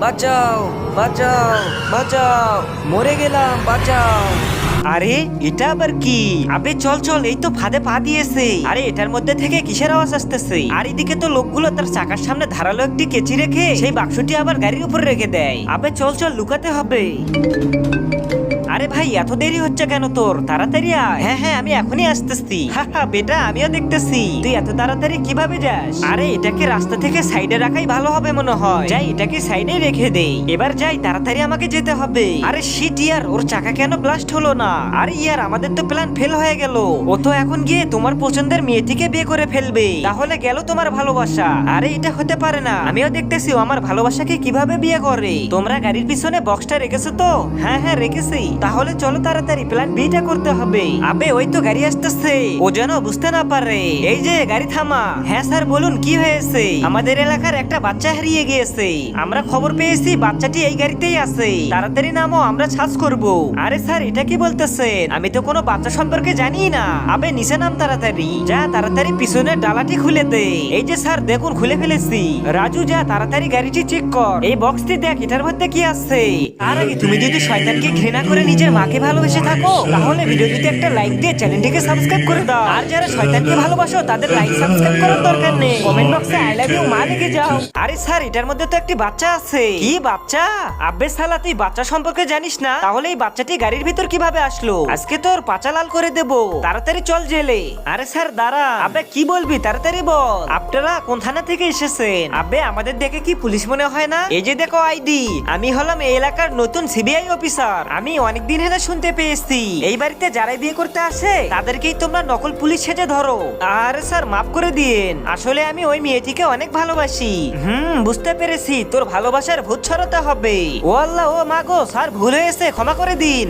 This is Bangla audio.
বাঁচাও বাঁচাও বাঁচাও, মরে গেলাম, বাঁচাও। আরে এটা আবার কি? আবে চল চল, এই তো ফাঁদে পা দিয়েছে। আরে এটার মধ্যে থেকে কিসের আওয়াজ আসতেছে? আর এদিকে তো লোকগুলো তার চাকার সামনে ধারালো একটি কেচি রেখে সেই বাক্সটি আবার গাড়ির উপর রেখে দেয়। আবে চল চল, লুকাতে হবে। আরে ভাই এত দেরি হচ্ছে কেন তোর? তাড়াতাড়ি আয়। হ্যাঁ হ্যাঁ, আমি এখনই আসতেছি। হা বেটা, আমিও দেখতেছি। তুই এত তাড়াতাড়ি কিভাবে যাস? আরে এটাকে রাস্তা থেকে সাইডে রাখাই ভালো হবে মনে হয়। যাই, এটাকে সাইডে রেখে দেই। এবার যাই, তাড়াতাড়ি আমাকে যেতে হবে। আরে শিট ইয়ার, ওর চাকা কেন ব্লাস্ট হলো না? আরে ইয়ার, আমাদের তো প্ল্যান ফেল হয়ে গেল। ও তো এখন গিয়ে তোমার পছন্দের মেয়েটিকে বিয়ে করে ফেলবে। তাহলে গেল তোমার ভালোবাসা। আরে এটা হতে পারে না। আমিও দেখতেছি ও আমার ভালোবাসাকে কিভাবে বিয়ে করে। তোমরা গাড়ির পিছনে বক্সটা রেখেছো তো? হ্যাঁ হ্যাঁ রেখেছি। তাহলে চলো তাড়াতাড়ি প্ল্যান বিটা করতে হবে। আবে ওই তো গাড়ি আসতেছে, ও যেন বুঝতে না পারে। এই যে গাড়ি থামা। হ্যাঁ স্যার বলুন, কি হয়েছে? আমাদের এলাকার একটা বাচ্চা হারিয়ে গিয়েছে। আমরা খবর পেয়েছি বাচ্চাটি এই গাড়িতেই আছে। তাড়াতাড়ি নামো, আমরা সার্চ করব। আরে স্যার এটা কি বলতেছেন? আমি তো কোনো বাচ্চা সম্পর্কে জানি না। আবে নিচে নাম তাড়াতাড়ি। যা তাড়াতাড়ি পিছনের ডালাটি খুলে দে। এই যে স্যার দেখুন, খুলে ফেলেছি। রাজু যা তাড়াতাড়ি গাড়িটি চেক কর। এই বক্সটি দেখ, এটার মধ্যে কি আছে। আর আগে তুমি যদি শয়তানকে ঘৃণা করে নিজের মাকে ভালোবেসে থাকো, তাহলে ভিডিওটিতে একটা লাইক দিয়ে চ্যানেলটিকে সাবস্ক্রাইব করে দাও। আর যারা শয়তানকে ভালোবাসো তাদের লাইক সাবস্ক্রাইব করার দরকার নেই, কমেন্ট বক্সে আই লাভ ইউ মা লিখে যাও। আরে স্যার এটার মধ্যে তো একটি বাচ্চা আছে। কি বাচ্চা? আব্বে শালা, তুই বাচ্চা সম্পর্কে জানিস না? তাহলে এই বাচ্চাটি গাড়ির ভিতর কিভাবে আসলো? আজকে তোর পাচা লাল করে দেবো। তাড়াতাড়ি চল জেলে। আরে স্যার দাঁড়া। আবে কি বলবি? তাড়াতাড়ি বল। আপনারা কোন থানা থেকে এসেছেন? আবে আমাদের দেখে কি পুলিশ মনে হয় না? এই যে দেখো আইডি। আমি হলাম এই এলাকার নতুন সিবিআই অফিসার। আমি অনেকদিন ধরে শুনতে পেয়েছি এই বাড়িতে যারাই বিয়ে করতে আসে তাদেরকেই তোমরা নকল পুলিশ সেজে ধরো। আরে স্যার মাফ করে দিন, আসলে আমি ওই মেয়েটিকে অনেক ভালোবাসি। বুঝতে পেরেছি, তোর ভালোবাসার ভূত ছড়াতে হবে। ও আল্লাহ, ও মা গো, স্যার ভুল হয়েছে, ক্ষমা করে দিন।